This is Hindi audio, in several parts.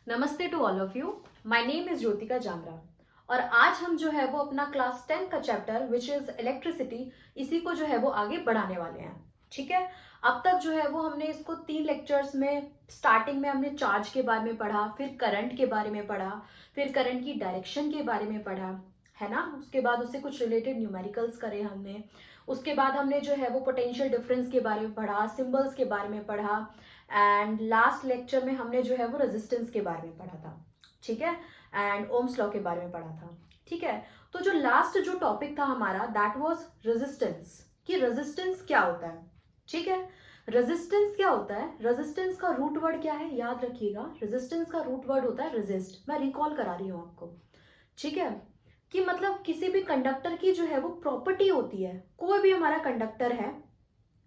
नमस्ते to all of you. My name is Jyotika Jamra और आज हम जो है वो अपना क्लास 10 का चैप्टर विच इज इलेक्ट्रिसिटी, इसी को जो है वो आगे बढ़ाने वाले हैं। ठीक है। अब तक जो है वो हमने इसको 3 लेक्चर्स में स्टार्टिंग में हमने चार्ज के बारे में पढ़ा, फिर करंट के बारे में पढ़ा, फिर करंट की डायरेक्शन के बारे में पढ़ा, है ना। उसके बाद उससे कुछ रिलेटेड न्यूमेरिकल्स करे हमने। उसके बाद हमने जो है वो पोटेंशियल डिफरेंस के बारे में पढ़ा, सिंबल्स के बारे में पढ़ा एंड लास्ट लेक्चर में हमने जो है वो रेजिस्टेंस के बारे में पढ़ा था। ठीक है। एंड ओम्स लॉ के बारे में पढ़ा था। ठीक है। तो जो लास्ट जो टॉपिक था हमारा दैट वाज रेजिस्टेंस, कि रेजिस्टेंस क्या होता है। ठीक है। रेजिस्टेंस क्या होता है, रेजिस्टेंस का रूट वर्ड क्या है याद रखिएगा। रेजिस्टेंस का रूट वर्ड होता है रेजिस्ट। मैं रिकॉल करा रही हूं आपको। ठीक है। कि मतलब किसी भी कंडक्टर की जो है वो प्रॉपर्टी होती है, कोई भी हमारा कंडक्टर है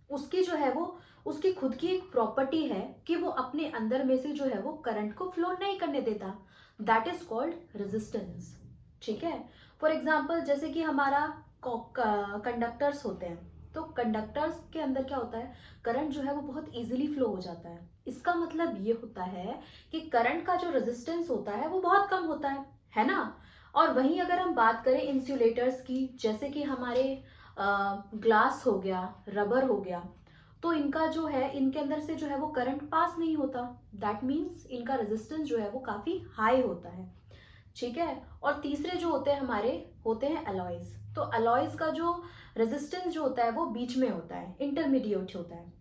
उसकी जो है वो उसकी खुद की एक प्रॉपर्टी है कि वो अपने अंदर में से जो है वो करंट को फ्लो नहीं करने देता। That is called resistance. ठीक है। फॉर एग्जाम्पल जैसे कि हमारा कंडक्टर्स होते हैं, तो कंडक्टर्स के अंदर क्या होता है, करंट जो है वो बहुत इजीली फ्लो हो जाता है। इसका मतलब ये होता है कि करंट का जो रेजिस्टेंस होता है वो बहुत कम होता है ना। और वहीं अगर हम बात करें इंसुलेटर्स की, जैसे कि हमारे ग्लास हो गया, रबर हो गया, तो इनका जो है इनके अंदर से जो है वो करंट पास नहीं होता। दैट मीन्स इनका रेजिस्टेंस जो है वो काफी हाई होता है। ठीक है। और तीसरे जो होते हैं हमारे होते हैं अलॉयज। तो अलॉयज का जो रेजिस्टेंस जो होता है वो बीच में होता है, इंटरमीडिएट होता है।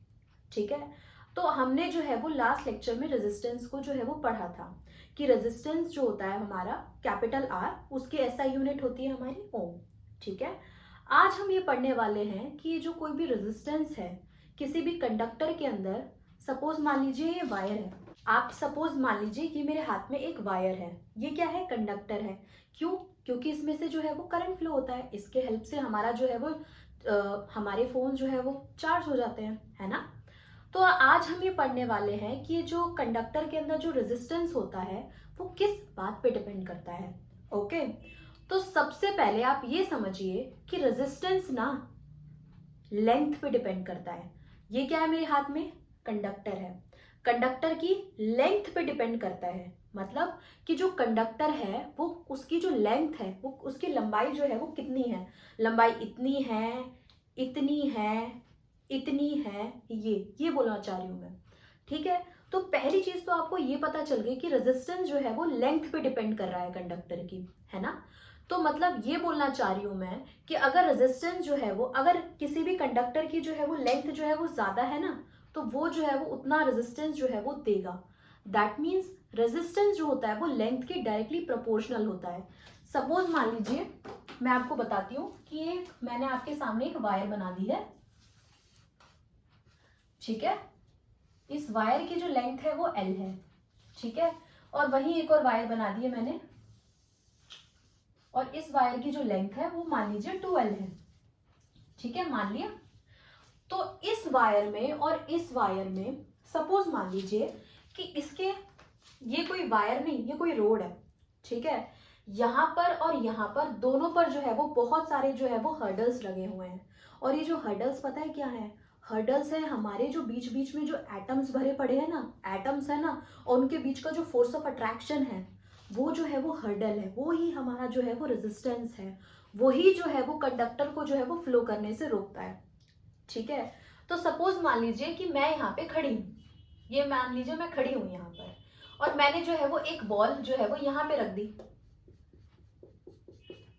ठीक है। तो हमने जो है वो लास्ट लेक्चर में रेजिस्टेंस को जो है वो पढ़ा था कि रेजिस्टेंस जो होता है हमारा कैपिटल आर, उसकी एसआई यूनिट होती है हमारी ओम। ठीक है। आज हम ये पढ़ने वाले हैं कि ये जो कोई भी रेजिस्टेंस है किसी भी कंडक्टर के अंदर, सपोज मान लीजिए ये वायर है, आप सपोज मान लीजिए कि मेरे हाथ में एक वायर है, ये क्या है, कंडक्टर है। क्यों? क्योंकि इसमें से जो है वो करंट फ्लो होता है, इसके हेल्प से हमारा जो है वो हमारे फोन जो है वो चार्ज हो जाते हैं, है ना। तो आज हम ये पढ़ने वाले हैं कि जो कंडक्टर के अंदर जो रेजिस्टेंस होता है वो किस बात पे डिपेंड करता है। ओके। तो सबसे पहले आप ये समझिए कि रेजिस्टेंस ना लेंथ पे डिपेंड करता है। ये क्या है मेरे हाथ में, कंडक्टर है, कंडक्टर की लेंथ पे डिपेंड करता है। मतलब कि जो कंडक्टर है वो उसकी जो लेंथ है वो उसकी लंबाई जो है वो कितनी है, लंबाई इतनी है, इतनी है, इतनी है, ये बोलना चाह रही हूं मैं। ठीक है। तो पहली चीज तो आपको ये पता चल गई कि रेजिस्टेंस जो है वो लेंथ पे डिपेंड कर रहा है कंडक्टर की, है ना। तो मतलब ये बोलना चाह रही हूं मैं कि अगर रेजिस्टेंस जो है वो, अगर किसी भी कंडक्टर की जो है वो लेंथ जो है वो ज्यादा है ना, तो वो जो है वो उतना रेजिस्टेंस जो है वो देगा। दैट मीन्स रेजिस्टेंस जो होता है वो लेंथ के डायरेक्टली प्रोपोर्शनल होता है। सपोज मान लीजिए मैं आपको बताती हूँ कि ये मैंने आपके सामने एक वायर बना दी है। ठीक है। इस वायर की जो लेंथ है वो L है। ठीक है। और वहीं एक और वायर बना दी है मैंने, और इस वायर की जो लेंथ है वो मान लीजिए 2L है। ठीक है, मान लिया। तो इस वायर में और इस वायर में सपोज मान लीजिए कि इसके, ये कोई वायर नहीं, ये कोई रोड है। ठीक है। यहां पर और यहां पर दोनों पर जो है वो बहुत सारे जो है वो हर्डल्स लगे हुए हैं। और ये जो हर्डल्स पता है क्या है, हर्डल्स है हमारे जो बीच बीच में जो एटम्स भरे पड़े हैं ना, एटम्स है ना, और उनके बीच का जो फोर्स ऑफ अट्रैक्शन है वो जो है वो हर्डल है, वो ही हमारा जो है वो रेजिस्टेंस है, वही जो है वो कंडक्टर को जो है वो फ्लो करने से रोकता है। ठीक है। तो सपोज मान लीजिए कि मैं यहाँ पे खड़ी हूँ, ये मान लीजिए मैं खड़ी हूँ यहाँ पर, और मैंने जो है वो एक बॉल जो है वो यहाँ पे रख दी।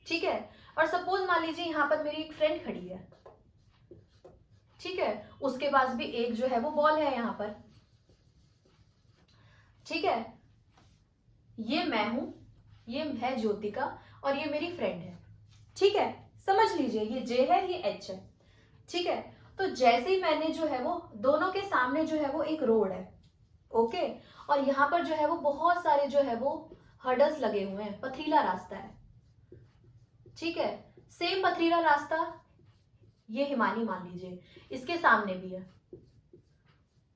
ठीक है। और सपोज मान लीजिए यहाँ पर मेरी एक फ्रेंड खड़ी है। ठीक है। उसके पास भी एक जो है वो बॉल है यहाँ पर। ठीक है। ये मैं हूं, ये है ज्योतिका, और ये मेरी फ्रेंड है। ठीक है। समझ लीजिए ये जे है, ये एच है। ठीक है। तो जैसे ही मैंने जो है वो दोनों के सामने जो है वो एक रोड है। ओके। और यहाँ पर जो है वो बहुत सारे जो है वो हर्डल्स लगे हुए हैं, पथरीला रास्ता है। ठीक है। सेम पथरीला रास्ता ये हिमानी मान लीजिए इसके सामने भी है।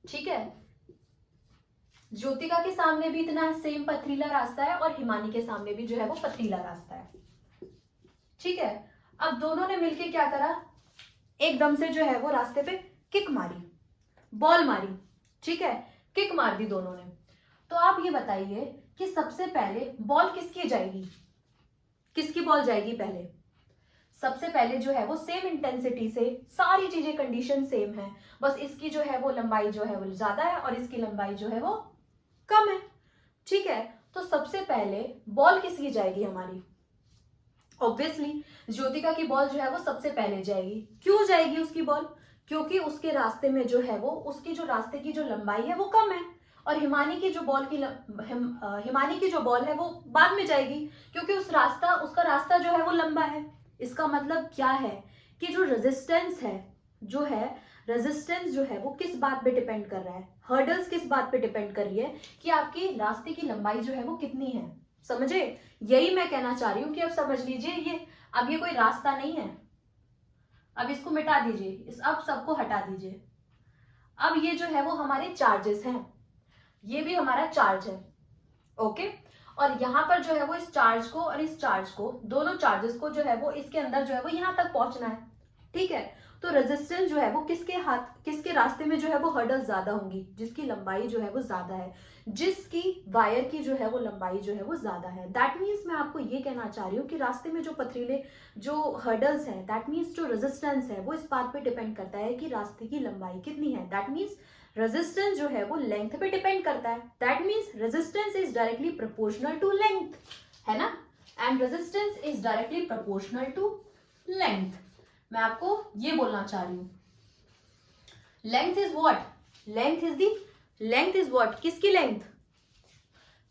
ठीक है। ज्योतिका के सामने भी इतना सेम पथरीला रास्ता है और हिमानी के सामने भी जो है वो पथरीला रास्ता है। ठीक है। अब दोनों ने मिलके क्या करा, एकदम से जो है वो रास्ते पे किक मारी, बॉल मारी। ठीक है। किक मार दी दोनों ने। तो आप ये बताइए कि सबसे पहले बॉल किसकी जाएगी, किसकी बॉल जाएगी पहले? सबसे पहले जो है वो सेम इंटेंसिटी से, सारी चीजें कंडीशन सेम है, बस इसकी जो है वो लंबाई जो है वो ज्यादा है और इसकी लंबाई जो है वो कम है। ठीक है, तो सबसे पहले बॉल किसकी जाएगी हमारी? ऑब्वियसली ज्योतिका की बॉल जो है वो सबसे पहले जाएगी। क्यों जाएगी उसकी बॉल? क्योंकि उसके रास्ते में जो है वो, उसकी जो रास्ते की जो लंबाई है वो कम है, और हिमानी की जो हिमानी की जो बॉल है वो बाद में जाएगी, क्योंकि उसका रास्ता जो है वो लंबा है। इसका मतलब क्या है कि जो रेजिस्टेंस है, रेजिस्टेंस जो है वो किस बात पे डिपेंड कर रहा है? हर्डल्स किस बात पे डिपेंड कर रही है कि आपकी रास्ते की लंबाई जो है वो कितनी है। समझे? यही मैं कहना चाह रही हूँ कि अब समझ लीजिए, ये कोई रास्ता नहीं है। अब इसको मिटा दीजिए, अब सबको हटा दीजिए। अब ये जो है वो हमारे चार्जेस हैं, ये भी हमारा चार्ज है। ओके, और यहाँ पर जो है वो इस चार्ज को और इस चार्ज को, दोनों चार्जेस को जो है वो इसके अंदर जो है वो यहाँ तक पहुंचना है। ठीक है, तो रेजिस्टेंस जो है वो किसके रास्ते में जो है वो हर्डल ज्यादा होंगी? जिसकी लंबाई जो है वो ज्यादा है, जिसकी वायर की जो है वो लंबाई जो है वो ज्यादा है। दैट मीन्स मैं आपको ये कहना चाह रही हूँ कि रास्ते में जो पथरीले जो हर्डल्स है, दैट मीन्स जो रेजिस्टेंस है वो इस बात पे डिपेंड करता है कि रास्ते की लंबाई कितनी है। दैट मीन्स रेजिस्टेंस जो है वो लेंथ पे डिपेंड करता है। That means resistance is directly proportional to length, है ना? And resistance is directly proportional to length. मैं आपको ये बोलना चाह रही हूं, length is what? Length is what? किसकी लेंथ?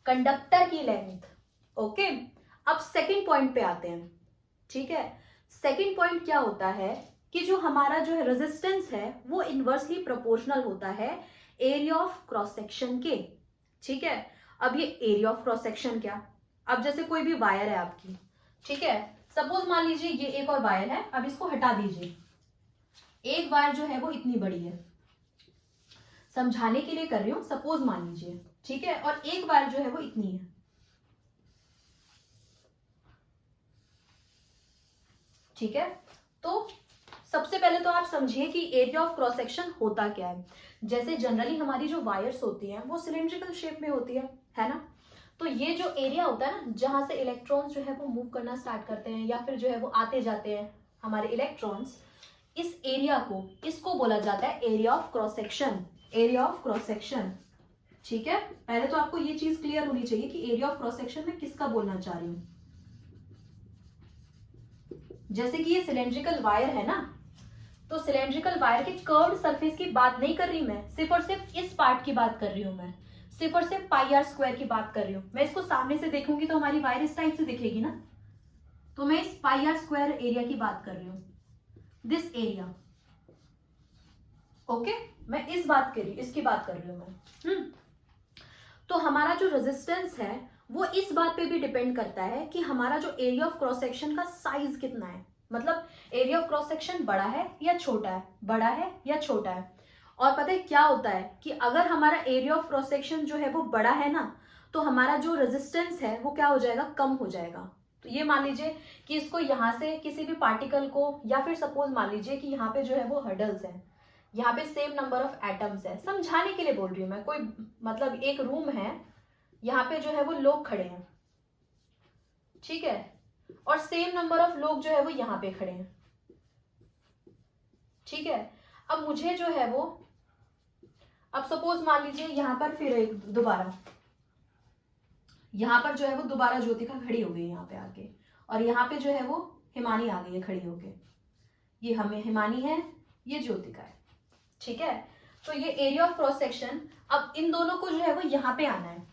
कंडक्टर की लेंथ। ओके, अब सेकंड पॉइंट पे आते हैं। ठीक है, सेकंड पॉइंट क्या होता है कि जो हमारा जो है रेजिस्टेंस है वो इनवर्सली प्रोपोर्शनल होता है एरिया ऑफ क्रॉस सेक्शन के। ठीक है, अब ये एरिया ऑफ क्रॉस सेक्शन क्या? अब जैसे कोई भी वायर है आपकी, ठीक है, सपोज मान लीजिए ये एक और वायर है, अब इसको हटा दीजिए। एक वायर जो है वो इतनी बड़ी है, समझाने के लिए कर रही हूं, सपोज मान लीजिए, ठीक है, और एक वायर जो है वो इतनी है। ठीक है, तो सबसे पहले तो आप समझिए कि एरिया ऑफ क्रॉस सेक्शन होता क्या है। जैसे जनरली हमारी जो वायर्स होती हैं वो सिलेंड्रिकल शेप में होती है ना? तो ये जो एरिया होता है ना, जहां से इलेक्ट्रॉन्स जो है वो मूव करना स्टार्ट करते हैं या फिर जो है वो आते जाते हैं हमारे इलेक्ट्रॉन्स, इस एरिया को, इसको बोला जाता है area of cross section. Area of cross section. ठीक है, पहले तो आपको ये चीज क्लियर होनी चाहिए कि एरिया ऑफ क्रॉस सेक्शन में किसका बोलना चाह रही हूं। जैसे कि ये सिलेंड्रिकल वायर है ना, तो सिलेंड्रिकल वायर के कर्व्ड सरफेस की बात नहीं कर रही मैं, सिर्फ और सिर्फ इस पार्ट की बात कर रही हूं मैं, सिर्फ और सिर्फ पाई आर स्क्वायर की बात कर रही हूं। मैं इसको सामने से देखूंगी तो हमारी वायर इस टाइप से दिखेगी ना, तो मैं इस पाई आर स्क्वायर एरिया की बात कर रही हूं, दिस एरिया। ओके, मैं इसकी बात कर रही हूं मैं। तो हमारा जो रेजिस्टेंस है वो इस बात पे भी डिपेंड करता है कि हमारा जो एरिया ऑफ क्रॉस सेक्शन का साइज कितना है, मतलब एरिया ऑफ क्रॉस सेक्शन बड़ा है या छोटा है, बड़ा है या छोटा है। और पता है क्या होता है कि अगर हमारा एरिया ऑफ क्रॉस सेक्शन जो है वो बड़ा है ना, तो हमारा जो रेजिस्टेंस है वो क्या हो जाएगा? कम हो जाएगा। तो ये मान लीजिए कि इसको यहाँ से किसी भी पार्टिकल को, या फिर सपोज मान लीजिए कि यहाँ पे जो है वो हर्डल्स है, यहाँ पे सेम नंबर ऑफ एटम्स है, समझाने के लिए बोल रही हूँ मैं, कोई मतलब एक रूम है, यहाँ पे जो है वो लोग खड़े हैं, ठीक है, और सेम नंबर ऑफ लोग जो है वो यहाँ पे खड़े हैं। ठीक है, अब मुझे जो है वो, अब सपोज मान लीजिए यहाँ पर फिर एक दोबारा, यहाँ पर जो है वो दोबारा ज्योतिका खड़ी हो गई यहाँ पे आके, और यहाँ पे जो है वो हिमानी आ गई है खड़ी होके। ये हमें हिमानी है, ये ज्योतिका है। ठीक है, तो ये एरिया ऑफ क्रॉस सेक्शन, अब इन दोनों को जो है वो यहाँ पे आना है,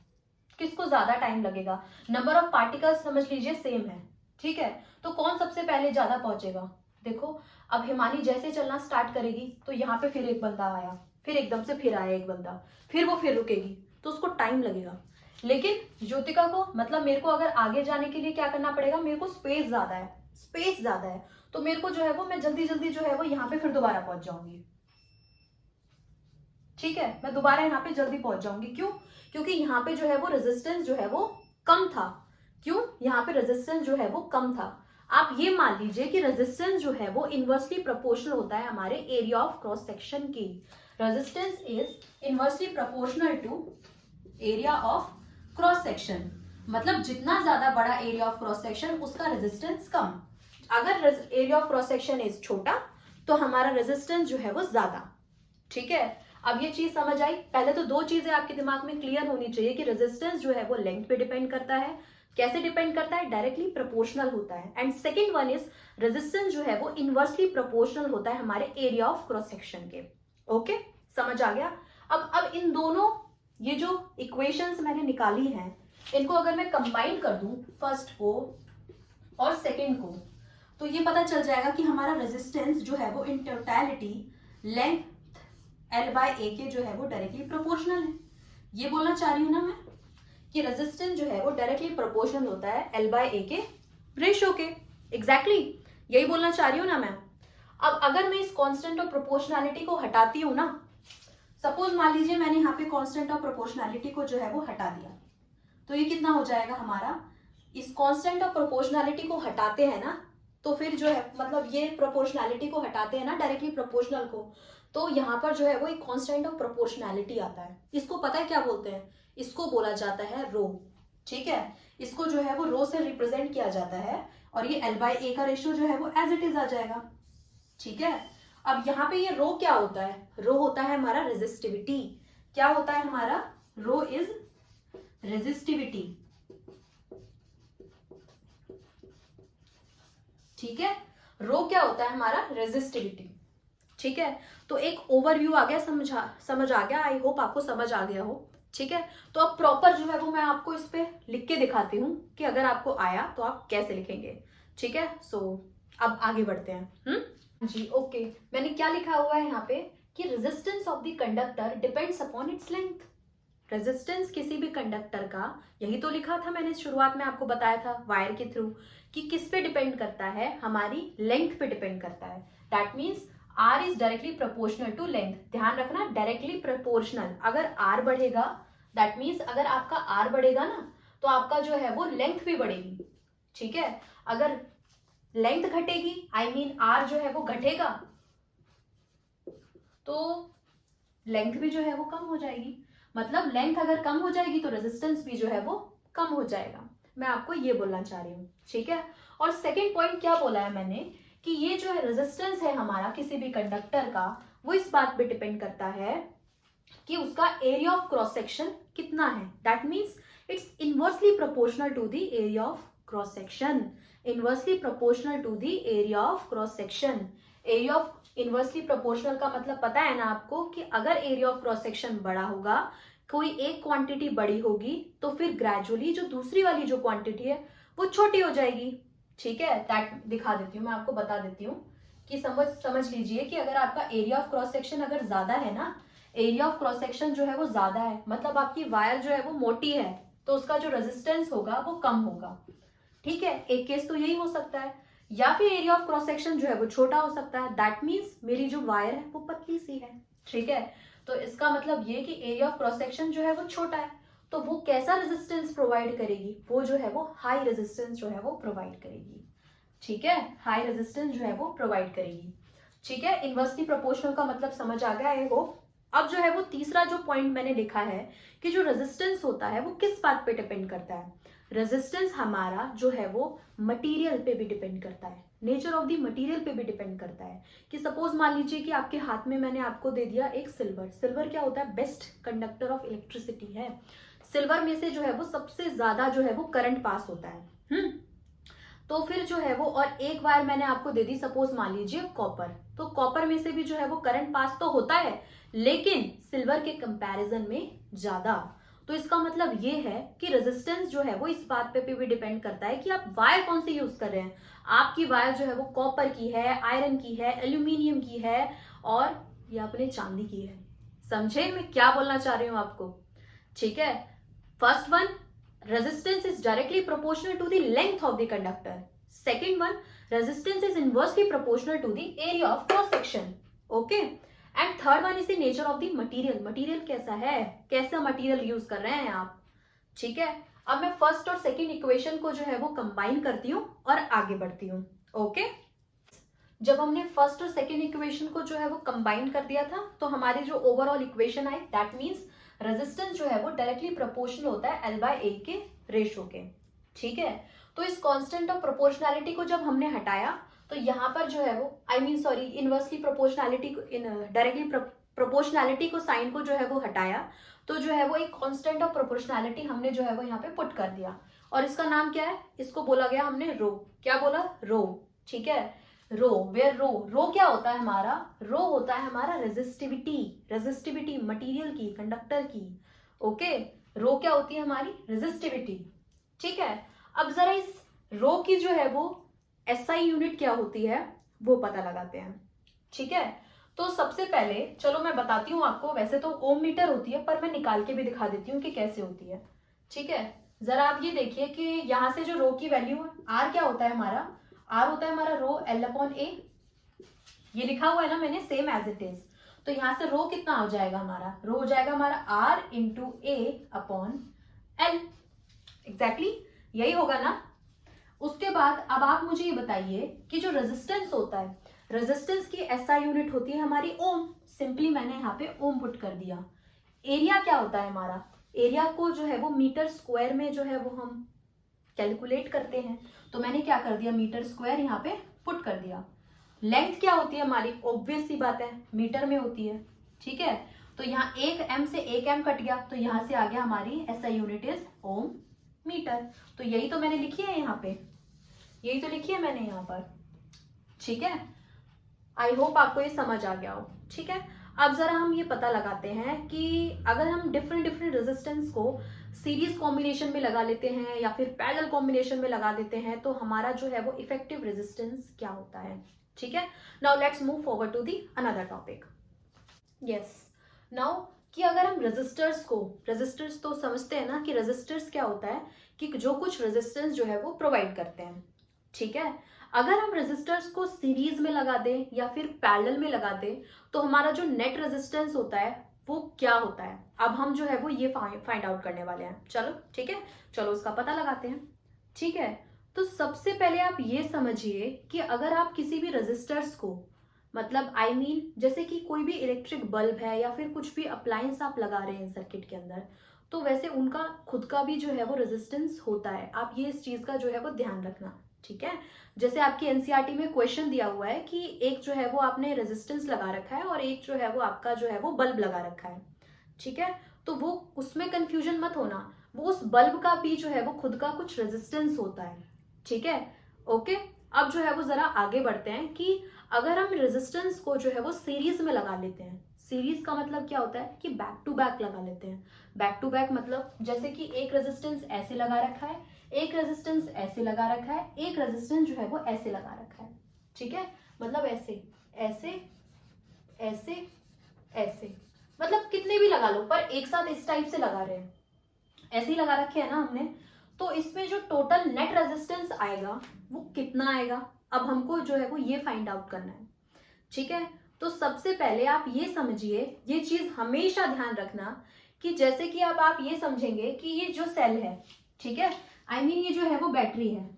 किसको ज्यादा टाइम लगेगा? नंबर ऑफ पार्टिकल्स समझ लीजिए सेम है, ठीक है, तो कौन सबसे पहले ज्यादा पहुंचेगा? देखो, अब हिमानी जैसे चलना स्टार्ट करेगी तो यहाँ पे फिर एक बंदा आया, फिर एकदम से फिर आया एक बंदा, फिर वो फिर रुकेगी, तो उसको टाइम लगेगा। लेकिन ज्योतिका को, मतलब मेरे को अगर आगे जाने के लिए क्या करना पड़ेगा? मेरे को स्पेस ज्यादा है, तो मेरे को जो है वो, मैं जल्दी जल्दी जो है वो यहाँ पे फिर दोबारा पहुंच जाऊंगी। ठीक है, मैं दोबारा यहाँ पे जल्दी पहुंच जाऊंगी। क्यों? क्योंकि यहाँ पे जो है वो रेजिस्टेंस जो है वो कम था। क्यों? यहाँ पे रेजिस्टेंस जो है वो कम था। आप ये मान लीजिए कि रेजिस्टेंस जो है वो इनवर्सली प्रोपोर्शनल होता है हमारे एरिया ऑफ क्रॉस सेक्शन की। Resistance is inversely proportional to area of cross section, मतलब जितना ज्यादा बड़ा एरिया ऑफ क्रॉस सेक्शन उसका रेजिस्टेंस कम। अगर area of cross section is छोटा तो हमारा रेजिस्टेंस जो है वो ज्यादा। ठीक है, अब ये चीज समझ आई। पहले तो दो चीजें आपके दिमाग में क्लियर होनी चाहिए कि रेजिस्टेंस जो है वो लेंथ पे डिपेंड करता है। कैसे डिपेंड करता है? डायरेक्टली प्रोपोर्शनल होता है। And second one is resistance जो है वो इनवर्सली प्रोपोर्शनल होता है हमारे एरिया ऑफ क्रॉस सेक्शन के। ओके, समझ आ गया। अब इन दोनों ये जो इक्वेशंस मैंने निकाली हैं इनको अगर मैं कंबाइन कर दूं फर्स्ट को और सेकंड को, तो ये पता चल जाएगा कि हमारा रेजिस्टेंस जो है वो in totality length L by A के जो है वो डायरेक्टली प्रोपोर्शनल है। ये बोलना चाह रही हूं ना मैं कि रेजिस्टेंस जो है वो डायरेक्टली प्रोपोर्शनल होता है L बाय ए के रेशियो के। एग्जैक्टली यही बोलना चाह रही हूँ ना मैं। अब अगर मैं इस कांस्टेंट ऑफ प्रोपोर्शनैलिटी को हटाती हूँ ना, सपोज मान लीजिए मैंने यहाँ पे कांस्टेंट ऑफ प्रोपोर्शनैलिटी को जो है वो हटा दिया, तो ये कितना हो जाएगा हमारा? इस कांस्टेंट ऑफ प्रोपोर्शनैलिटी को हटाते हैं ना, तो फिर जो है मतलब ये प्रोपोर्शनैलिटी को हटाते हैं ना डायरेक्टली प्रोपोर्शनल को, तो यहाँ पर जो है वो एक कांस्टेंट ऑफ प्रोपोर्शनैलिटी आता है। इसको पता है क्या बोलते हैं? इसको बोला जाता है रो। ठीक है, इसको जो है वो रो से रिप्रेजेंट किया जाता है और ये L बाय ए का रेशियो जो है वो एज इट इज आ जाएगा। ठीक है, अब यहाँ पे ये रो क्या होता है? रो होता है हमारा रेजिस्टिविटी। क्या होता है हमारा? रो इज रेजिस्टिविटी। ठीक है, रो क्या होता है हमारा? रेजिस्टिविटी। ठीक है, तो एक ओवरव्यू आ गया, समझ आ गया। आई होप आपको समझ आ गया हो। ठीक है, तो अब प्रॉपर जो है वो मैं आपको इस पे लिख के दिखाती हूँ कि अगर आपको आया तो आप कैसे लिखेंगे। ठीक है, सो अब आगे बढ़ते हैं। जी ओके, मैंने क्या लिखा हुआ है यहाँ पे कि resistance of the conductor depends upon its length. Resistance किसी भी कंडक्टर का, यही तो लिखा था मैंने शुरुआत में आपको बताया था वायर के थ्रू, कि किस पे डिपेंड करता है? हमारी लेंथ पे डिपेंड करता है। That means R is directly proportional to length. ध्यान रखना, डायरेक्टली प्रोपोर्शनल। अगर R बढ़ेगा, दैट मीन्स अगर आपका R बढ़ेगा ना तो आपका जो है वो लेंथ भी बढ़ेगी। ठीक है, अगर लेंथ घटेगी, आई मीन R जो है वो घटेगा, तो लेंथ भी जो है वो कम हो जाएगी। मतलब लेंथ अगर कम हो जाएगी तो रेजिस्टेंस भी जो है वो कम हो जाएगा। मैं आपको ये बोलना चाह रही हूँ। ठीक है, और सेकेंड पॉइंट क्या बोला है मैंने कि ये जो है रेजिस्टेंस है हमारा किसी भी कंडक्टर का, वो इस बात पे डिपेंड करता है कि उसका एरिया ऑफ क्रॉस सेक्शन कितना है। That means it's inversely proportional to the area of cross section. Inversely proportional to the area of cross section. Area of inversely proportional का मतलब पता है ना आपको कि अगर एरिया ऑफ क्रॉस सेक्शन बड़ा होगा, कोई एक क्वांटिटी बड़ी होगी, तो फिर ग्रेजुअली जो दूसरी वाली जो क्वांटिटी है वो छोटी हो जाएगी। ठीक है, दैट दिखा देती हूँ मैं आपको, बता देती हूँ कि समझ लीजिए कि अगर आपका एरिया ऑफ क्रॉस सेक्शन अगर ज्यादा है ना, एरिया ऑफ क्रॉस सेक्शन जो है वो ज्यादा है, मतलब आपकी वायर जो है वो मोटी है, तो उसका जो रेजिस्टेंस होगा वो कम होगा। ठीक है, एक केस तो यही हो सकता है, या फिर एरिया ऑफ क्रॉस सेक्शन जो है वो छोटा हो सकता है। दैट मीन्स मेरी जो वायर है वो पतली सी है। ठीक है, तो इसका मतलब ये कि एरिया ऑफ क्रॉस सेक्शन जो है वो छोटा है, तो वो कैसा रेजिस्टेंस प्रोवाइड करेगी? वो जो है वो हाई रेजिस्टेंस जो है वो प्रोवाइड करेगी। ठीक है, हाई रेजिस्टेंस जो है वो प्रोवाइड करेगी। ठीक है, इनवर्सली प्रोपोर्शनल का मतलब समझ आ गया है वो। अब जो है वो तीसरा जो पॉइंट मैंने लिखा है कि जो रेजिस्टेंस होता है वो किस बात पे डिपेंड करता है? रेजिस्टेंस हमारा जो है वो मटेरियल पे भी डिपेंड करता है, नेचर ऑफ द मटेरियल पे भी डिपेंड करता है। कि सपोज मान लीजिए कि आपके हाथ में मैंने आपको दे दिया एक सिल्वर। सिल्वर क्या होता है? बेस्ट कंडक्टर ऑफ इलेक्ट्रिसिटी है। सिल्वर में से जो है वो सबसे ज्यादा जो है वो करंट पास होता है। तो फिर जो है वो, और एक वायर मैंने आपको दे दी सपोज मान लीजिए कॉपर, तो कॉपर में से भी जो है वो करंट पास तो होता है, लेकिन सिल्वर के कंपैरिजन में ज्यादा। तो इसका मतलब ये है कि रेजिस्टेंस जो है वो इस बात पे भी डिपेंड करता है कि आप वायर कौन सी यूज कर रहे हैं। आपकी वायर जो है वो कॉपर की है, आयरन की है, एल्यूमिनियम की है, और ये अपने चांदी की है। समझे मैं क्या बोलना चाह रही हूं आपको? ठीक है, first one, resistance is directly proportional to the length of the conductor. Second one, resistance is inversely proportional to the area of cross section. Okay, and third one is the nature of the material. Material कैसा है, कैसा मटेरियल यूज कर रहे हैं आप। ठीक है, अब मैं फर्स्ट और सेकंड इक्वेशन को जो है वो कंबाइन करती हूँ और आगे बढ़ती हूँ। ओके, जब हमने फर्स्ट और सेकंड इक्वेशन को जो है वो कंबाइन कर दिया था, तो हमारी जो overall equation I, that means resistance जो है वो डायरेक्टली प्रोपोर्शनल होता है L/A के रेशो के, ठीक है। तो इस कांस्टेंट ऑफ प्रोपोर्शनैलिटी को जब हमने हटाया तो यहाँ पर जो है वो सॉरी इनवर्सली प्रोपोर्शनैलिटी को डायरेक्टली प्रोपोर्शनैलिटी को साइन को जो है वो हटाया, तो जो है वो एक कांस्टेंट ऑफ प्रोपोर्शनैलिटी हमने जो है वो यहाँ पे पुट कर दिया, और इसका नाम क्या है, इसको बोला गया हमने रो। क्या बोला? रो, ठीक है। रो, वेयर रो क्या होता है हमारा? रो होता है हमारा रेजिस्टिविटी मटेरियल की, कंडक्टर की। ओके, रो क्या होती है हमारी? रेजिस्टिविटी, ठीक है। अब जरा इस रो की जो है वो SI यूनिट क्या होती है वो पता लगाते हैं, ठीक है। तो सबसे पहले चलो मैं बताती हूँ आपको, वैसे तो ओम मीटर होती है पर मैं निकाल के भी दिखा देती हूँ कि कैसे होती है, ठीक है। जरा आप ये देखिए कि यहां से जो रो की वैल्यू R क्या होता है हमारा? R होता है हमारा रो L/A, ये लिखा हुआ है ना मैंने, सेम एज इट इज। तो यहां से रो कितना हो जाएगा हमारा? रो हो जाएगा हमारा R × A/L, एग्जैक्टली यही होगा ना। उसके बाद अब आप मुझे ये बताइए कि जो रेजिस्टेंस होता है, रेजिस्टेंस की SI यूनिट होती है हमारी ओम, सिंपली मैंने यहाँ पे ओम पुट कर दिया। एरिया क्या होता है हमारा? एरिया को जो है वो मीटर स्क्वायर में जो है वो हम कैलकुलेट करते हैं, तो मैंने क्या कर दिया, मीटर स्क्वायर यहाँ पे पुट कर दिया। लेंथ क्या होती है हमारी? ऑब्वियस सी बात है, मीटर में होती है, ठीक है। तो यहाँ 1m से 1m कट गया, तो यहाँ से आ गया हमारी SI unit is ohm metre. तो यही तो मैंने लिखी है यहाँ पे, यही तो लिखी है मैंने यहाँ पर, ठीक है। आई होप आपको ये समझ आ गया हो, ठीक है। अब जरा हम ये पता लगाते हैं कि अगर हम डिफरेंट रेजिस्टेंस को सीरीज कॉम्बिनेशन में लगा लेते हैं या फिर पैरेलल कॉम्बिनेशन में लगा देते हैं तो हमारा जो है वो इफेक्टिव रेजिस्टेंस क्या होता है, ठीक है। Now let's move forward to the another topic. Yes, now कि अगर हम रेजिस्टर्स तो समझते हैं ना कि रेजिस्टर्स क्या होता है कि जो कुछ रेजिस्टेंस जो है वो प्रोवाइड करते हैं, ठीक है। अगर हम रेजिस्टर्स को सीरीज में लगा दें या फिर पैरेलल में लगा दें तो हमारा जो नेट रेजिस्टेंस होता है वो क्या होता है, अब हम जो है वो ये फाइंड आउट करने वाले हैं। चलो ठीक है, चलो उसका पता लगाते हैं, ठीक है। तो सबसे पहले आप ये समझिए कि अगर आप किसी भी रेजिस्टर्स को मतलब जैसे कि कोई भी इलेक्ट्रिक बल्ब है या फिर कुछ भी अप्लायंस आप लगा रहे हैं सर्किट के अंदर, तो वैसे उनका खुद का भी जो है वो रेजिस्टेंस होता है। आप ये इस चीज का जो है वो ध्यान रखना, ठीक है। जैसे आपकी एनसीईआरटी में क्वेश्चन दिया हुआ है कि एक जो है वो आपने रेजिस्टेंस लगा रखा है और एक जो है वो आपका जो है वो बल्ब लगा रखा है, ठीक है। तो वो उसमें कंफ्यूजन मत होना, वो उस बल्ब का भी जो है वो खुद का कुछ रेजिस्टेंस होता है, ठीक है। ओके, अब जो है वो जरा आगे बढ़ते हैं कि अगर हम रेजिस्टेंस को जो है वो सीरीज में लगा लेते हैं, सीरीज का मतलब क्या होता है कि बैक टू बैक लगा लेते हैं। बैक टू बैक मतलब जैसे कि एक रेजिस्टेंस ऐसे लगा रखा है, एक रेजिस्टेंस ऐसे लगा रखा है, एक रेजिस्टेंस जो है वो ऐसे लगा रखा है, ठीक है। मतलब ऐसे ऐसे ऐसे ऐसे, मतलब कितने भी लगा लो पर एक साथ इस टाइप से लगा रहे हैं, ऐसे ही लगा रखे है ना हमने। तो इसमें जो टोटल नेट रेजिस्टेंस आएगा वो कितना आएगा, अब हमको जो है वो ये फाइंड आउट करना है, ठीक है। तो सबसे पहले आप ये समझिए, ये चीज हमेशा ध्यान रखना कि जैसे कि अब आप ये समझेंगे कि ये जो सेल है, ठीक है, ये जो है वो बैटरी है,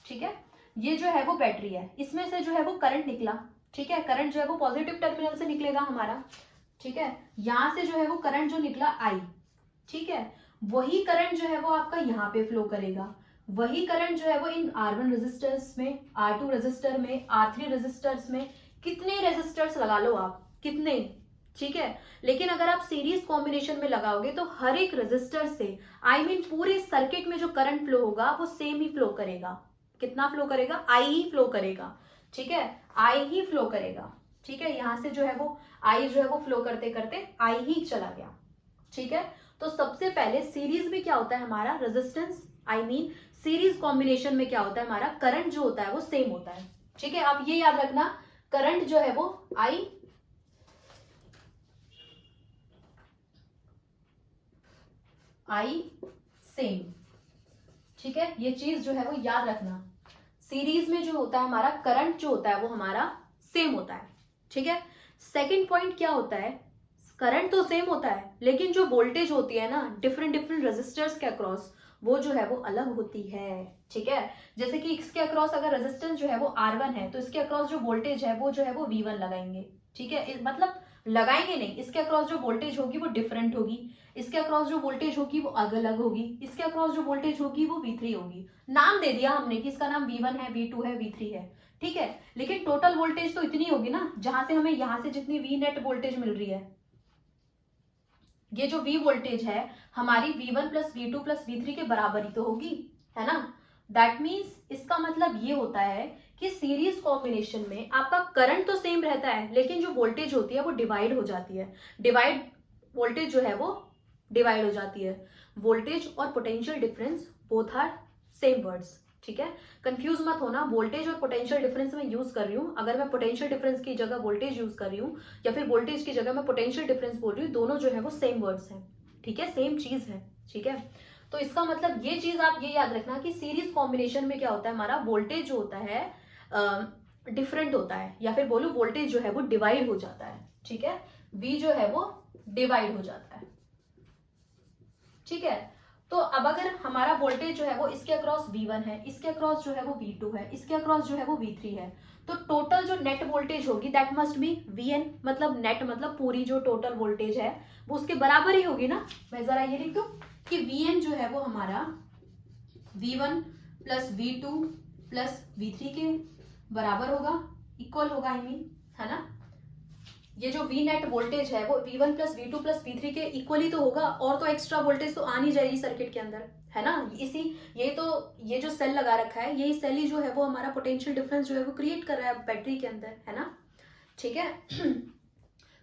ठीक है, ये जो है वो बैटरी है, इसमें से जो है वो करंट निकला, ठीक है। करंट जो है वो पॉजिटिव टर्मिनल से निकलेगा हमारा, ठीक है। यहां से जो है वो करंट जो निकला I, ठीक है, वही करंट जो है वो आपका यहाँ पे फ्लो करेगा, वही करंट जो है वो इन R1 रेजिस्टर्स में, R2 रेजिस्टर में, R3 रेजिस्टर्स में, कितने रेजिस्टर्स लगा लो आप, कितने, ठीक है। लेकिन अगर आप सीरीज कॉम्बिनेशन में लगाओगे तो हर एक रेजिस्टर से पूरे सर्किट में जो करंट फ्लो होगा वो सेम ही फ्लो करेगा। कितना फ्लो करेगा? I ही फ्लो करेगा, ठीक है, I ही फ्लो करेगा, ठीक है। यहां से जो है वो I जो है वो फ्लो करते करते I ही चला गया, ठीक है। तो सबसे पहले सीरीज में क्या होता है हमारा रेजिस्टेंस, सीरीज कॉम्बिनेशन में क्या होता है हमारा करंट जो होता है वो सेम होता है, ठीक है। आप ये याद रखना, करंट जो है वो I सेम, ठीक है। ये चीज जो है वो याद रखना, सीरीज में जो होता है हमारा करंट जो होता है वो हमारा सेम होता है, ठीक है। सेकंड पॉइंट क्या होता है, करंट तो सेम होता है लेकिन जो वोल्टेज होती है ना डिफरेंट रेजिस्टर्स के अक्रॉस वो जो है वो अलग होती है, ठीक है। जैसे कि इसके अक्रॉस अगर रेजिस्टेंस जो है वो R1 है तो इसके अक्रॉस जो वोल्टेज है वो जो है वो V1 लगाएंगे, ठीक है। मतलब लगाएंगे नहीं, इसके अक्रॉस जो वोल्टेज होगी वो डिफरेंट होगी, इसके अक्रॉस जो वोल्टेज होगी वो अलग अलग होगी, इसके अक्रॉस जो वोल्टेज होगी वो V3 होगी। नाम दे दिया हमने कि इसका नाम V1 है, V2 है, V3 है, ठीक है, लेकिन टोटल वोल्टेज तो इतनी होगी ना, जहां से हमें यहां से जितनी V नेट वोल्टेज मिल रही है, ये जो V वोल्टेज है हमारी V1 plus V2 plus V3 के बराबर ही तो होगी, है ना। दैट मीन्स इसका मतलब ये होता है कि सीरीज कॉम्बिनेशन में आपका करंट तो सेम रहता है, लेकिन जो वोल्टेज होती है वो डिवाइड हो जाती है। डिवाइड वोल्टेज जो है वो डिवाइड हो जाती है। वोल्टेज और potential difference both are same words, ठीक है, कंफ्यूज मत होना। वोल्टेज और पोटेंशियल डिफरेंस मैं यूज कर रही हूँ, अगर मैं पोटेंशियल डिफरेंस की जगह वोल्टेज यूज कर रही हूँ या फिर वोल्टेज की जगह मैं पोटेंशियल डिफरेंस बोल रही हूँ, दोनों जो है वो सेम वर्ड्स हैं, ठीक है, सेम चीज है, ठीक है। तो इसका मतलब ये चीज आप ये याद रखना कि सीरीज कॉम्बिनेशन में क्या होता है, हमारा वोल्टेज जो होता है डिफरेंट होता है, या फिर बोलो वोल्टेज जो है वो डिवाइड हो जाता है, ठीक है, V जो है वो डिवाइड हो जाता है, ठीक है। तो अब अगर हमारा वोल्टेज जो है वो इसके अक्रॉस V1 है, इसके अक्रॉस जो है वो V2 है, इसके अक्रॉस जो है वो V3 है, तो टोटल जो नेट वोल्टेज होगी दैट मस्ट बी Vn, मतलब नेट मतलब पूरी जो टोटल वोल्टेज है वो उसके बराबर ही होगी ना। मैं जरा ये लिख दूं कि Vn जो है वो हमारा V1 plus V2 plus V3 के बराबर होगा, इक्वल होगा, आई मीन, है ना। ये जो V नेट वोल्टेज है वो V1 plus V2 plus V3 के इक्वली तो होगा, और तो एक्स्ट्रा वोल्टेज तो आ नहीं जाएगी सर्किट के अंदर, है ना। इसी ये जो सेल लगा रखा है, यही सेल ही जो है वो हमारा पोटेंशियल डिफरेंस जो है वो क्रिएट कर रहा है बैटरी के अंदर, है ना, ठीक है।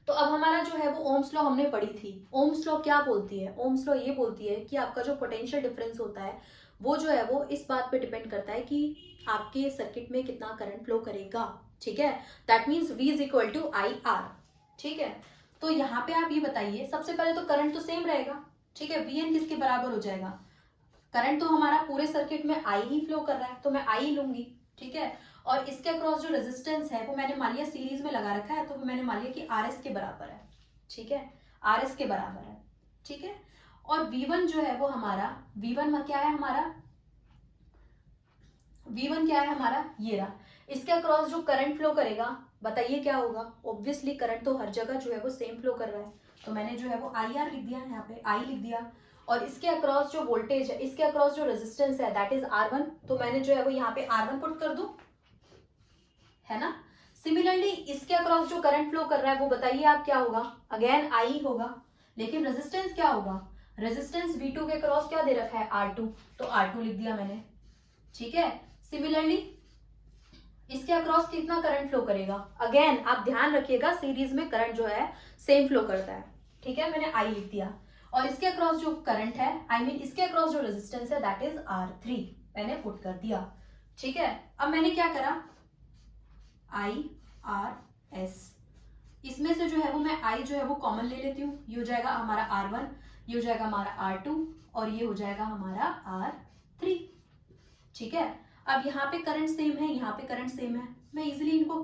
तो अब हमारा जो है वो ओम्स लॉ हमने पढ़ी थी। ओम्स लॉ क्या बोलती है? ओम्स लॉ ये बोलती है कि आपका जो पोटेंशियल डिफरेंस होता है वो जो है वो इस बात पे डिपेंड करता है कि आपके सर्किट में कितना करंट फ्लो करेगा, ठीक है। That means V is equal to IR, ठीक है। तो यहाँ पे आप ये बताइए, सबसे पहले तो करंट तो सेम रहेगा, ठीक है, Vn किसके बराबर हो जाएगा? करंट तो हमारा पूरे सर्किट में I ही फ्लो कर रहा है, तो मैं I लूंगी, ठीक है। और इसके अक्रॉस जो रेजिस्टेंस है वो मैंने मान लिया सीरीज में लगा रखा है, तो मैंने मान लिया कि RS के बराबर है, ठीक है, RS के बराबर है, ठीक है। और V1 जो है वो हमारा V1 क्या है हमारा? V1 क्या है हमारा? ये रहा। इसके अक्रॉस जो करंट फ्लो करेगा बताइए क्या होगा? ऑब्वियसली करंट तो हर जगह जो है वो सेम फ्लो कर रहा है, तो मैंने जो है वो IR लिख दिया, यहाँ पे I लिख दिया। और इसके अक्रॉस जो वोल्टेज है, इसके अक्रॉस जो रेजिस्टेंस है दैट इज R1, तो मैंने जो है वो यहाँ पे R1 पुट कर दूं, है ना। सिमिलरली इसके अक्रॉस जो करंट फ्लो कर रहा है वो बताइए आप क्या होगा? अगेन I होगा, लेकिन रेजिस्टेंस क्या होगा? रेजिस्टेंस V2 के क्रॉस क्या दे रखा है? R2, तो R2 लिख दिया मैंने, ठीक है। सिमिलरली इसके अक्रॉस कितना करंट फ्लो करेगा? अगेन आप ध्यान रखिएगा सीरीज में करंट जो है सेम फ्लो करता है, ठीक है, मैंने I लिख दिया। और इसके अक्रॉस जो करंट है, आई मीन इसके अक्रॉस जो रेजिस्टेंस है दैट इज R3, मैंने पुट कर दिया, ठीक है। अब मैंने क्या करा? IRS, इसमें से जो है वो मैं I जो है वो कॉमन ले लेती हूँ, ये हो जाएगा हमारा R1, ये हो जाएगा हमारा R2 और ये हो जाएगा हमारा R3, ठीक है। अब यहाँ पे करंट सेम है, यहाँ पे करंट सेम है, मैं इजिली इनको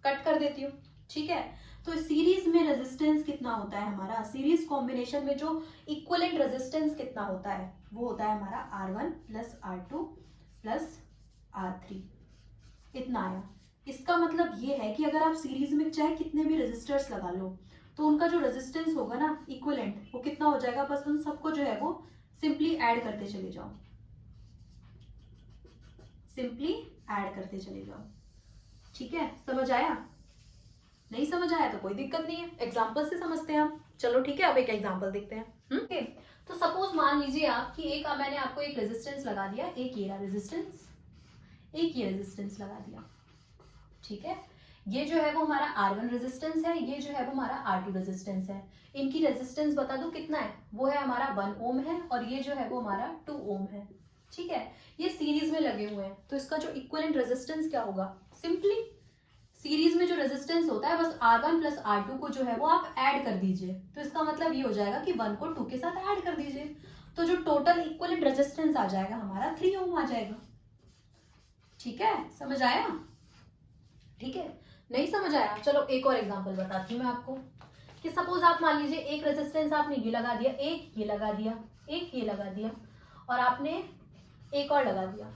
कट कर देती हूँ, ठीक है। तो सीरीज में रेजिस्टेंस कितना होता है हमारा? सीरीज कॉम्बिनेशन में जो इक्विवेलेंट रेजिस्टेंस कितना होता है वो होता है हमारा R1 plus R2 plus R3, इतना आया। इसका मतलब ये है कि अगर आप सीरीज में चाहे कितने भी रेजिस्टर्स लगा लो तो उनका जो रेजिस्टेंस होगा ना इक्विवेलेंट, वो कितना हो जाएगा? बस उन सबको जो है वो सिंपली ऐड करते चले जाओ, सिंपली ऐड करते चले जाओ, ठीक है। समझ आया? नहीं समझ आया तो कोई दिक्कत नहीं है, एग्जांपल से समझते हैं हम। चलो ठीक है, अब एक एग्जांपल देखते हैं। ओके, तो सपोज मान लीजिए आप कि एक मैंने आपको एक रेजिस्टेंस लगा दिया, एक ये रेजिस्टेंस, एक ये रेजिस्टेंस लगा दिया, ठीक है। ये जो है वो हमारा R1 रेजिस्टेंस है, ये जो है वो हमारा R2 रेजिस्टेंस है। इनकी रेजिस्टेंस बता दो कितना है? वो है हमारा 1 ओम है, और ये जो है वो हमारा 2 ओम है, ठीक है। ये सीरीज में लगे हुए हैं, तो इसका जो इक्विवेलेंट रेजिस्टेंस क्या होगा? सिंपली सीरीज में जो रेजिस्टेंस होता है बस R1 प्लस R2 को जो है वो आप ऐड कर दीजिए, तो इसका मतलब ये हो जाएगा कि 1 को 2 के साथ ऐड कर दीजिए, तो जो टोटल इक्विवेलेंट रेजिस्टेंस आ जाएगा हमारा 3 ओम आ जाएगा, ठीक है। समझ आया? ठीक है। नहीं समझ आया? चलो एक और एग्जांपल बताती हूँ मैं आपको कि सपोज आप मान लीजिए एक रेजिस्टेंस आपने ये लगा दिया, एक ये लगा दिया, एक ये लगा दिया, और आपने एक और लगा दिया,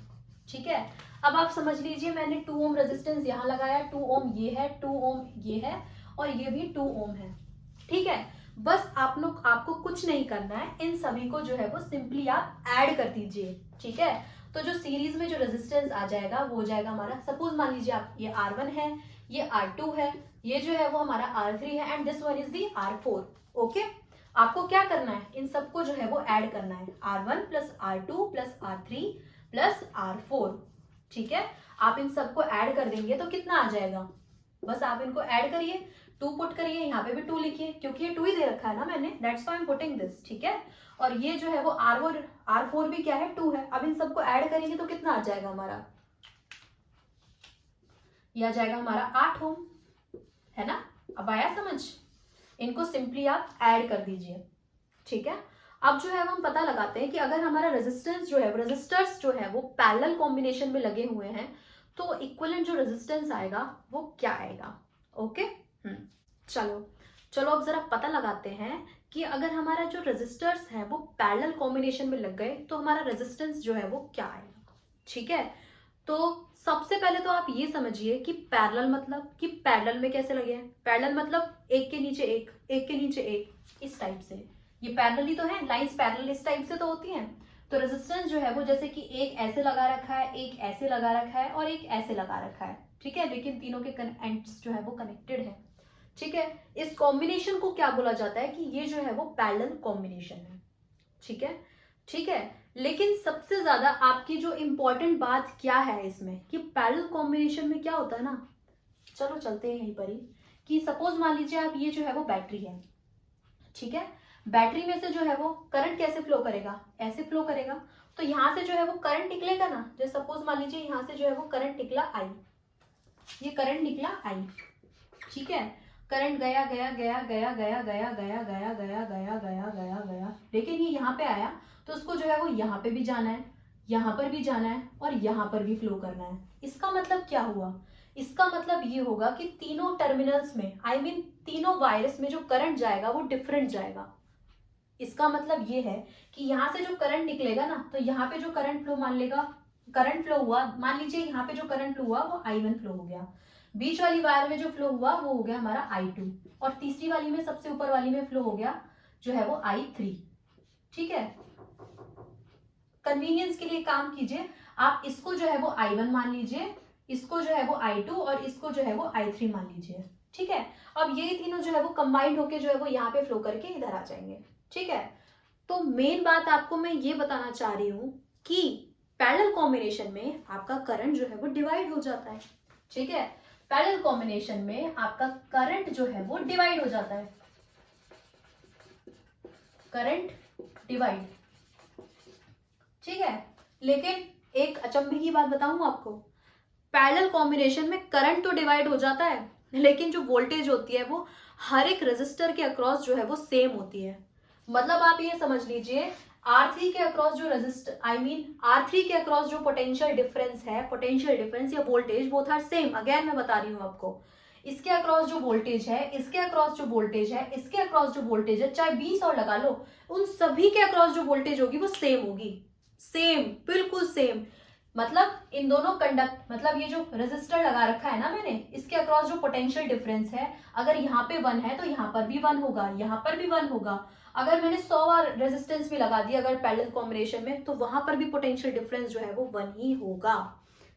ठीक है। अब आप समझ लीजिए मैंने 2 ओम रेजिस्टेंस यहाँ लगाया, 2 ओम ये है, 2 ओम ये है, और ये भी 2 ओम है। ठीक है, बस आपको कुछ नहीं करना है, इन सभी को जो है वो सिंपली आप ऐड कर दीजिए। ठीक है, तो जो सीरीज में जो रेजिस्टेंस आ जाएगा वो हो जाएगा हमारा, सपोज मान लीजिए आप ये R1 है, ये R2 है, ये जो है वो हमारा R3 है and this one is the R4। Okay, आपको क्या करना है, इन सबको जो है वो ऐड करना है, R1 plus R2 plus R3 plus R4। ठीक है, आप इन सबको ऐड कर देंगे तो कितना आ जाएगा, बस आप इनको ऐड करिए, 2 पुट करिए, यहाँ पे भी 2 लिखिए क्योंकि ये 2 ही दे रखा है ना मैंने, that's why I am putting this. ठीक है, और ये जो है वो R4 भी क्या है, 2 है। अब इन सबको ऐड करेंगे तो कितना आ जाएगा हमारा, ये आ जाएगा हमारा 8 ओम, है ना। अब आया समझ, इनको सिंपली आप ऐड कर दीजिए। ठीक है, अब जो है हम पता लगाते हैं कि अगर हमारा रेजिस्टेंस जो है, रेजिस्टर्स जो है वो पैरेलल कॉम्बिनेशन में लगे हुए हैं तो इक्विवेलेंट जो रेजिस्टेंस आएगा वो क्या आएगा। ओके, चलो अब जरा पता लगाते हैं कि अगर हमारा जो रेजिस्टर्स है वो पैरेलल कॉम्बिनेशन में लग गए तो हमारा रेजिस्टेंस जो है वो क्या आएगा। ठीक है, तो सबसे पहले तो आप ये समझिए कि पैरेलल मतलब कि पैरेलल में कैसे लगे हैं। पैरेलल मतलब एक के नीचे एक, एक के नीचे एक, इस टाइप से, ये पैरेलल ही तो है, लाइंस पैरेलल इस टाइप से तो होती हैं। तो रेजिस्टेंस जो है वो जैसे कि एक ऐसे लगा रखा है, एक ऐसे लगा रखा है और एक ऐसे लगा रखा है। ठीक है, लेकिन तीनों के एंड्स जो है वो कनेक्टेड है। ठीक है, इस कॉम्बिनेशन को क्या बोला जाता है कि ये जो है वो पैरेलल कॉम्बिनेशन है। ठीक है, लेकिन सबसे ज्यादा आपकी जो इंपॉर्टेंट बात क्या है इसमें कि पैरेलल कॉम्बिनेशन में क्या होता है ना, चलो चलते हैं यहीं पर ही, कि सपोज मान लीजिए आप ये जो है वो बैटरी है। ठीक है, बैटरी में से जो है वो करंट कैसे फ्लो करेगा, ऐसे फ्लो करेगा। तो यहां से जो है वो करंट निकलेगा ना, जैसे सपोज मान लीजिए यहां से जो है वो करंट निकला आई, ये करंट निकला आई। ठीक है, करंट गया गया गया गया गया गया गया गया गया गया गया गया गया, लेकिन ये यहाँ पे आया तो उसको जो है वो यहाँ पे भी जाना है, यहाँ पर भी जाना है और यहाँ पर भी फ्लो करना है। इसका मतलब क्या हुआ, इसका मतलब ये होगा कि तीनों टर्मिनल्स में, आई मीन तीनों वायर्स में जो करंट जाएगा वो डिफरेंट जाएगा। इसका मतलब ये है कि यहाँ से जो करंट निकलेगा ना, तो यहाँ पे जो करंट फ्लो मान लेगा, करंट फ्लो हुआ, मान लीजिए यहाँ पे जो करंट फ्लो हुआ वो I1 फ्लो हो गया, बीच वाली वायर में जो फ्लो हुआ वो हो गया हमारा I2 और तीसरी वाली में, सबसे ऊपर वाली में फ्लो हो गया जो है वो I3। ठीक है, कन्वीनियंस के लिए काम कीजिए, आप इसको जो है वो I1 मान लीजिए, इसको जो है वो I2 और इसको जो है वो I3 मान लीजिए। ठीक है, अब ये तीनों जो है वो कंबाइंड होके जो है वो यहाँ पे फ्लो करके इधर आ जाएंगे। ठीक है, तो मेन बात आपको मैं ये बताना चाह रही हूं कि पैरेलल कॉम्बिनेशन में आपका करंट जो है वो डिवाइड हो जाता है। ठीक है, पैरेलल कॉम्बिनेशन में आपका करंट जो है वो डिवाइड हो जाता है, करंट डिवाइड। ठीक है, लेकिन एक अचंभे की बात बताऊं आपको, पैरेलल कॉम्बिनेशन में करंट तो डिवाइड हो जाता है लेकिन जो वोल्टेज होती है वो हर एक रेजिस्टर के अक्रॉस जो है वो सेम होती है। मतलब आप ये समझ लीजिए R3 के अक्रॉस जो रेजिस्टर, आई मीन R3 के अक्रॉस जो पोटेंशियल डिफरेंस है, पोटेंशियल डिफरेंस या voltage, both are same. Again मैं बता रही हूँ आपको, इसके अक्रॉस जो वोल्टेज है, इसके अक्रॉस जो वोल्टेज है, इसके अक्रॉस जो वोल्टेज है, चाहे 20 और लगा लो, उन सभी के अक्रॉस जो वोल्टेज होगी वो सेम होगी, सेम, बिल्कुल सेम। मतलब इन दोनों कंडक्ट, मतलब ये जो रेजिस्टर लगा रखा है ना मैंने, इसके अक्रॉस जो पोटेंशियल डिफरेंस है, अगर यहाँ पे 1 है तो यहाँ पर भी 1 होगा, यहाँ पर भी 1 होगा। अगर मैंने 100 बार रेजिस्टेंस भी लगा दिया अगर पैरेलल कॉम्बिनेशन में, तो वहां पर भी पोटेंशियल डिफरेंस जो है वो 1 ही होगा।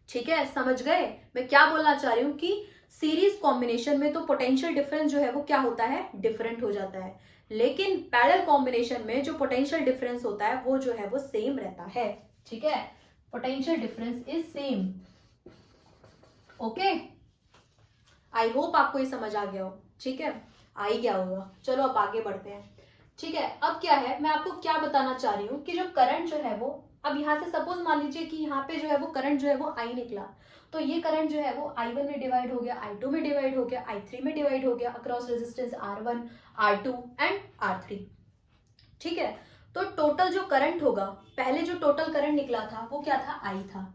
ठीक है, समझ गए मैं क्या बोलना चाह रही हूँ कि सीरीज कॉम्बिनेशन में तो पोटेंशियल डिफरेंस जो है वो क्या होता है, डिफरेंट हो जाता है, लेकिन पैरेलल कॉम्बिनेशन में जो पोटेंशियल डिफरेंस होता है वो जो है वो सेम रहता है। ठीक है, potential difference is same. Okay, I hope आपको ये समझ आ गया हो। ठीक है, आ ही गया होगा। चलो अब आगे बढ़ते हैं। ठीक है, अब क्या है, मैं आपको क्या बताना चाह रही हूँ कि जो करंट जो है वो, अब यहाँ से सपोज मान लीजिए कि यहाँ पे जो है वो करंट जो है वो I निकला, तो ये करंट जो है वो I1 में डिवाइड हो गया, I2 में डिवाइड हो गया, I3 में डिवाइड हो गया across resistance R1, R2 and R3। ठीक है, तो टोटल जो करंट होगा, पहले जो टोटल करंट निकला था वो क्या था, I था,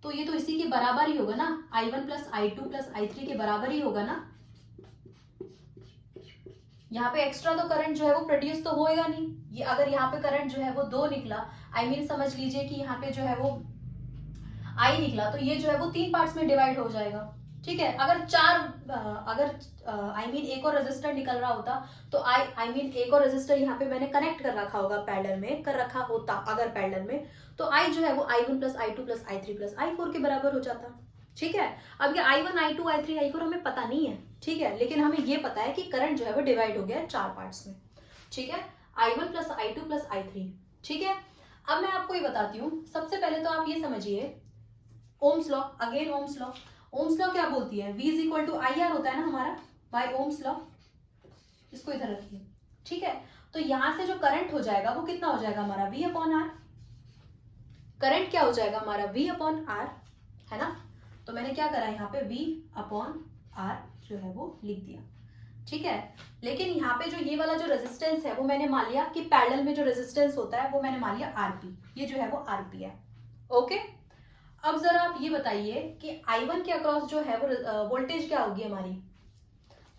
तो ये तो इसी के बराबर ही होगा ना, I1 plus I2 plus I3 के बराबर ही होगा ना। यहाँ पे एक्स्ट्रा तो करंट जो है वो प्रोड्यूस तो होएगा नहीं। ये अगर यहाँ पे करंट जो है वो 2 निकला, आई मीन समझ लीजिए कि यहाँ पे जो है वो I निकला, तो ये जो है वो 3 पार्ट्स में डिवाइड हो जाएगा। ठीक है। अगर एक और रजिस्टर निकल रहा होता तो एक और रजिस्टर यहाँ पे मैंने कनेक्ट कर रखा होगा, पैरेलल में कर रखा होता अगर पैरेलल में, तो आई जो है वो i1 plus i2 plus i3 plus i4 के बराबर हो जाता। ठीक है। अब ये i1 i2 i3 i4 हमें पता नहीं है, ठीक है, लेकिन हमें ये पता है कि करंट जो है वो डिवाइड हो गया है 4 पार्ट्स में। ठीक है, i1 plus i2 plus i3। ठीक है। अब मैं आपको ये बताती हूँ, सबसे पहले तो आप ये समझिए Ohm's law, again Ohm's law. Ohm's law क्या बोलती है, V is equal to I R होता है ना हमारा, बाय ओम्स लॉ। इसको इधर रखिए। ठीक है। तो यहां से जो करंट हो जाएगा वो कितना हो जाएगा हमारा, V अपॉन आर। करंट क्या हो जाएगा हमारा, V अपॉन आर, है ना। तो मैंने क्या करा यहाँ पे, V अपॉन आर जो है वो लिख दिया। ठीक है। लेकिन यहाँ पे जो ये वाला जो रेजिस्टेंस है वो मैंने मान लिया कि पैरेलल में जो रेजिस्टेंस होता है वो मैंने मान लिया आरपी, ये जो है वो आरपी है। ओके। अब जरा आप ये बताइए कि I1 के अक्रॉस जो है वो वोल्टेज क्या होगी हमारी,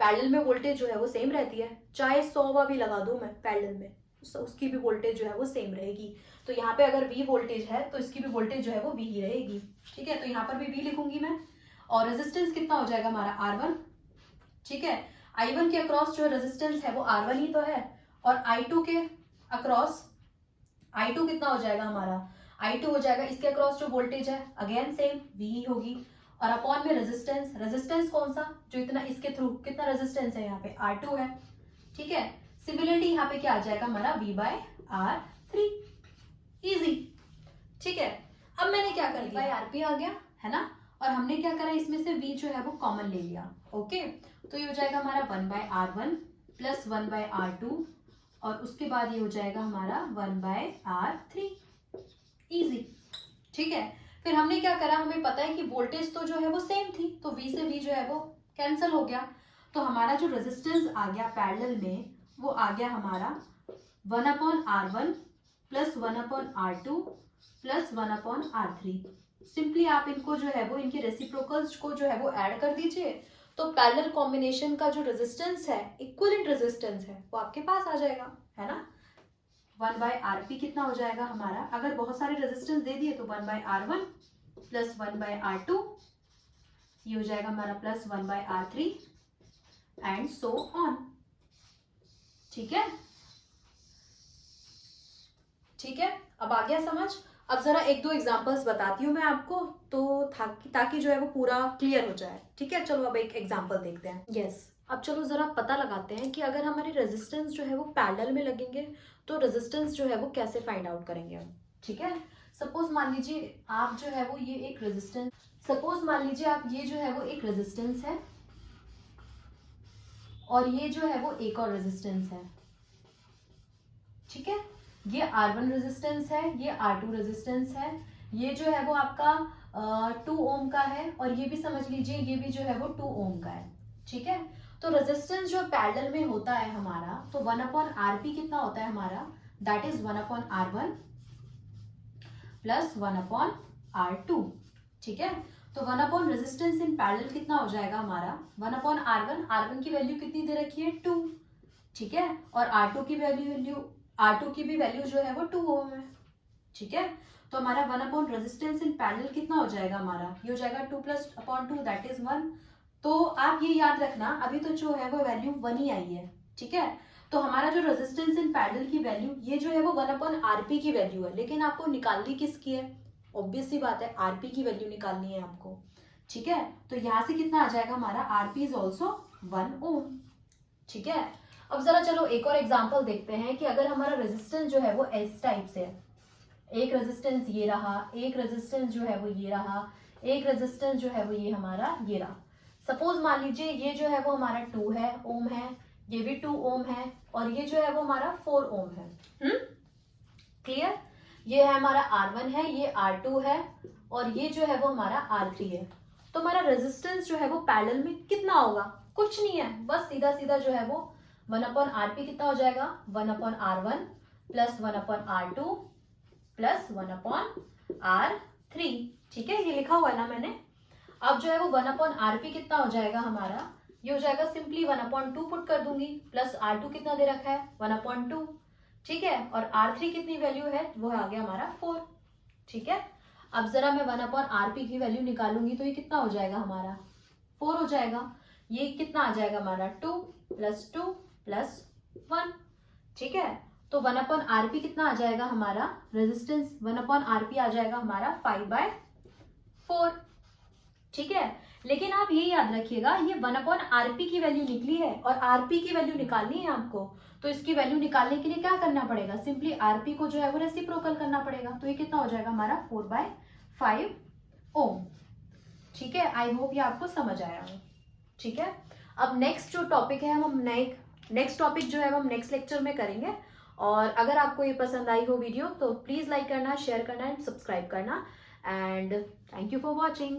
पैरेलल में वोल्टेज जो है वो सेम रहती है, चाहे 100 भी लगा दूं मैं पैरेलल में, उसकी भी वोल्टेज जो है वो सेम रहेगी। तो यहाँ पे अगर V वोल्टेज है तो इसकी भी वोल्टेज जो है वो V ही रहेगी। ठीक है। तो यहाँ पर भी V लिखूंगी मैं, और रेजिस्टेंस कितना हो जाएगा हमारा R1। ठीक है। I1 के अक्रॉस जो रेजिस्टेंस है वो R1 ही तो है, और I2 के अक्रॉस I2 कितना हो जाएगा हमारा, I2 हो जाएगा इसके अक्रॉस जो वोल्टेज है अगेन सेम V ही होगी, और अपॉन में रेजिस्टेंस, रेजिस्टेंस कौन सा, जो इतना इसके थ्रू कितना रेजिस्टेंस है यहाँ पे R2 है। ठीक है। सिमिलरली यहाँ पे क्या आ जाएगा हमारा V बाय R3, इजी। ठीक है। अब मैंने क्या कर लिया, आरपी आ गया है ना, और हमने क्या करा, इसमें से V जो है वो कॉमन ले लिया। ओके। तो ये हो जाएगा हमारा 1 bye R1 plus 1 bye R2, और उसके बाद ये हो जाएगा हमारा 1 बाय R3, इजी। ठीक है। फिर हमने क्या करा, हमें पता है कि वोल्टेज तो जो है वो सेम थी, तो V से V जो है वो कैंसिल हो गया, तो हमारा जो रेजिस्टेंस आ गया पैरेलल में वो आ गया हमारा 1 upon R1 plus 1 upon R2 plus 1 upon R3। Simply आप इनको जो है वो इनके रेसिप्रोकल्स को जो है वो ऐड कर दीजिए, तो पैरेलल कॉम्बिनेशन का जो रेजिस्टेंस है, इक्विवेलेंट रेजिस्टेंस है, वो आपके पास आ जाएगा, है ना। 1 बाय आरपी कितना हो जाएगा हमारा, अगर बहुत सारे रेजिस्टेंस दे दिए तो 1 bye R1 plus 1 bye R2, ये हो जाएगा हमारा plus 1 by R3 and so on. ठीक है। ठीक है। अब आ गया समझ। अब जरा एक दो एग्जांपल्स बताती हूँ मैं आपको, तो ताकि जो है वो पूरा क्लियर हो जाए। ठीक है। चलो अब एक एग्जांपल देखते हैं। यस। अब चलो जरा पता लगाते हैं कि अगर हमारे रेजिस्टेंस जो है वो पैरेलल में लगेंगे तो रेजिस्टेंस जो है वो कैसे फाइंड आउट करेंगे हम। ठीक है। सपोज मान लीजिए आप जो है वो ये एक रेजिस्टेंस, सपोज मान लीजिए आप ये जो है वो एक रेजिस्टेंस है, और ये जो है वो एक और रेजिस्टेंस है। ठीक है। ये R1 रेजिस्टेंस है, ये R2 रेजिस्टेंस है, ये जो है वो आपका 2 ओम का है, और ये भी समझ लीजिए ये भी जो है वो 2 ओम का है। ठीक है। तो रेजिस्टेंस जो पैरेलल में होता है हमारा, तो 1 अपॉन आरपी कितना होता है हमारा, that is 1 upon R1 plus 1 upon R2। ठीक है। तो 1 अपॉन रेजिस्टेंस इन पैरेलल कितना हो जाएगा हमारा, 1 अपॉन R1, R1 की वैल्यू कितनी दे रखी है 2। ठीक है। और R2 की भी वैल्यू जो है वो 2 ओम है। ठीक है। तो हमारा 1 अपॉन रेजिस्टेंस इन पैरेलल कितना हो जाएगा हमारा, ये हो जाएगा 2 प्लस अपॉन 2 दैट इज 1। तो आप ये याद रखना अभी तो जो है वो वैल्यू 1 ही आई है। ठीक है। तो हमारा जो रेजिस्टेंस इन पैरेलल की वैल्यू ये जो है वो 1 अपॉन आरपी की वैल्यू है, लेकिन आपको निकालनी किसकी है, ऑब्वियस सी बात है आरपी की वैल्यू निकालनी है आपको। ठीक है। तो यहाँ से कितना आ जाएगा हमारा, आरपी इज ऑल्सो 1 ओम। ठीक है। अब जरा चलो एक और एग्जांपल देखते हैं कि अगर हमारा रेजिस्टेंस जो है वो इस टाइप से है, एक रेजिस्टेंस ये रहा, एक रेजिस्टेंस जो है वो ये रहा, एक रेजिस्टेंस जो है वो ये हमारा ये रहा। सपोज मान लीजिए ये जो है वो हमारा 2 है ओम है, ये भी 2 ओम है, और ये जो है वो हमारा 4 ओम है। क्लियर। ये है हमारा R1 है, ये R2 है, और ये जो है वो हमारा R3 है। तो हमारा रेजिस्टेंस जो है वो पैरेलल में कितना होगा, कुछ नहीं है, बस सीधा सीधा जो है वो 1 अपॉन आरपी कितना हो जाएगा, 1 upon R1 plus 1 upon R2 plus 1 upon R3। ठीक है। ये लिखा हुआ है ना मैंने। अब जो है वो 1 अपॉन आरपी कितना हो जाएगा हमारा, ये हो जाएगा सिंपली 1 अपॉन 2 पुट कर दूंगी, प्लस R2 कितना दे रखा है 1 अपॉन 2। ठीक है। और R3 कितनी वैल्यू है, वो आ गया हमारा 4। ठीक है। अब जरा मैं 1 अपॉन आरपी की वैल्यू निकालूंगी तो ये कितना हो जाएगा हमारा 4 हो जाएगा। ये कितना आ जाएगा हमारा 2 + 2 + 1, ठीक है। तो 1/RP कितना आ जाएगा हमारा रेजिस्टेंस, 1/RP आ जाएगा हमारा 5/4, ठीक है। लेकिन आप ये याद रखिएगा, ये 1/RP की वैल्यू निकली है और RP की वैल्यू निकालनी है आपको। तो इसकी वैल्यू निकालने के लिए क्या करना पड़ेगा, सिंपली RP को जो है वो रेसिप्रोकल करना पड़ेगा। तो ये कितना हो जाएगा हमारा 4/5 ओम, ठीक है। आई होप ये आपको समझ आया हो, ठीक है। अब नेक्स्ट जो टॉपिक है हम नेक्स्ट टॉपिक जो है हम नेक्स्ट लेक्चर में करेंगे। और अगर आपको ये पसंद आई हो वीडियो तो प्लीज लाइक करना, शेयर करना एंड सब्सक्राइब करना। And thank you for watching.